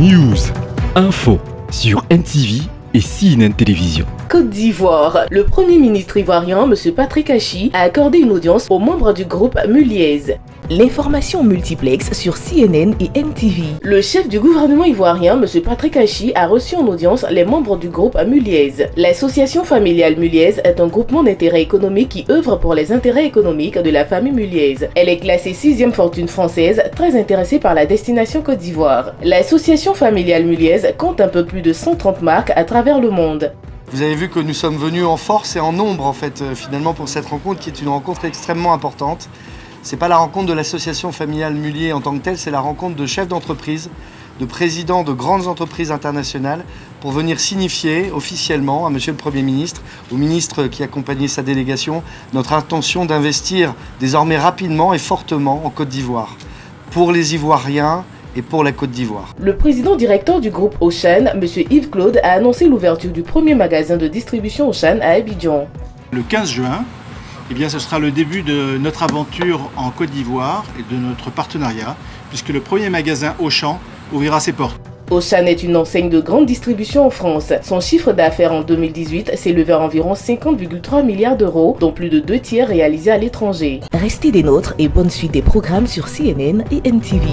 News, info sur NTV et CNN Télévision. Côte d'Ivoire. Le Premier ministre ivoirien, M. Patrick Achi, a accordé une audience aux membres du groupe Muliez. L'information multiplex sur CNN et NTV. Le chef du gouvernement ivoirien, M. Patrick Achi, a reçu en audience les membres du groupe Muliez. L'association familiale Muliez est un groupement d'intérêt économique qui œuvre pour les intérêts économiques de la famille Muliez. Elle est classée 6e fortune française, très intéressée par la destination Côte d'Ivoire. L'association familiale Muliez compte un peu plus de 130 marques à travers le monde. Vous avez vu que nous sommes venus en force et en nombre finalement pour cette rencontre qui est une rencontre extrêmement importante. C'est pas la rencontre de l'association familiale Muliez en tant que telle, c'est la rencontre de chefs d'entreprise, de présidents de grandes entreprises internationales pour venir signifier officiellement à Monsieur le Premier ministre, au ministre qui accompagnait sa délégation, notre intention d'investir désormais rapidement et fortement en Côte d'Ivoire, pour les Ivoiriens et pour la Côte d'Ivoire. Le président directeur du groupe Auchan, M. Yves Claude, a annoncé l'ouverture du premier magasin de distribution Auchan à Abidjan. Le 15 juin, ce sera le début de notre aventure en Côte d'Ivoire et de notre partenariat, puisque le premier magasin Auchan ouvrira ses portes. Auchan est une enseigne de grande distribution en France. Son chiffre d'affaires en 2018 s'est levé à environ 50,3 milliards d'euros, dont plus de 2 tiers réalisés à l'étranger. Restez des nôtres et bonne suite des programmes sur CNN et NTV.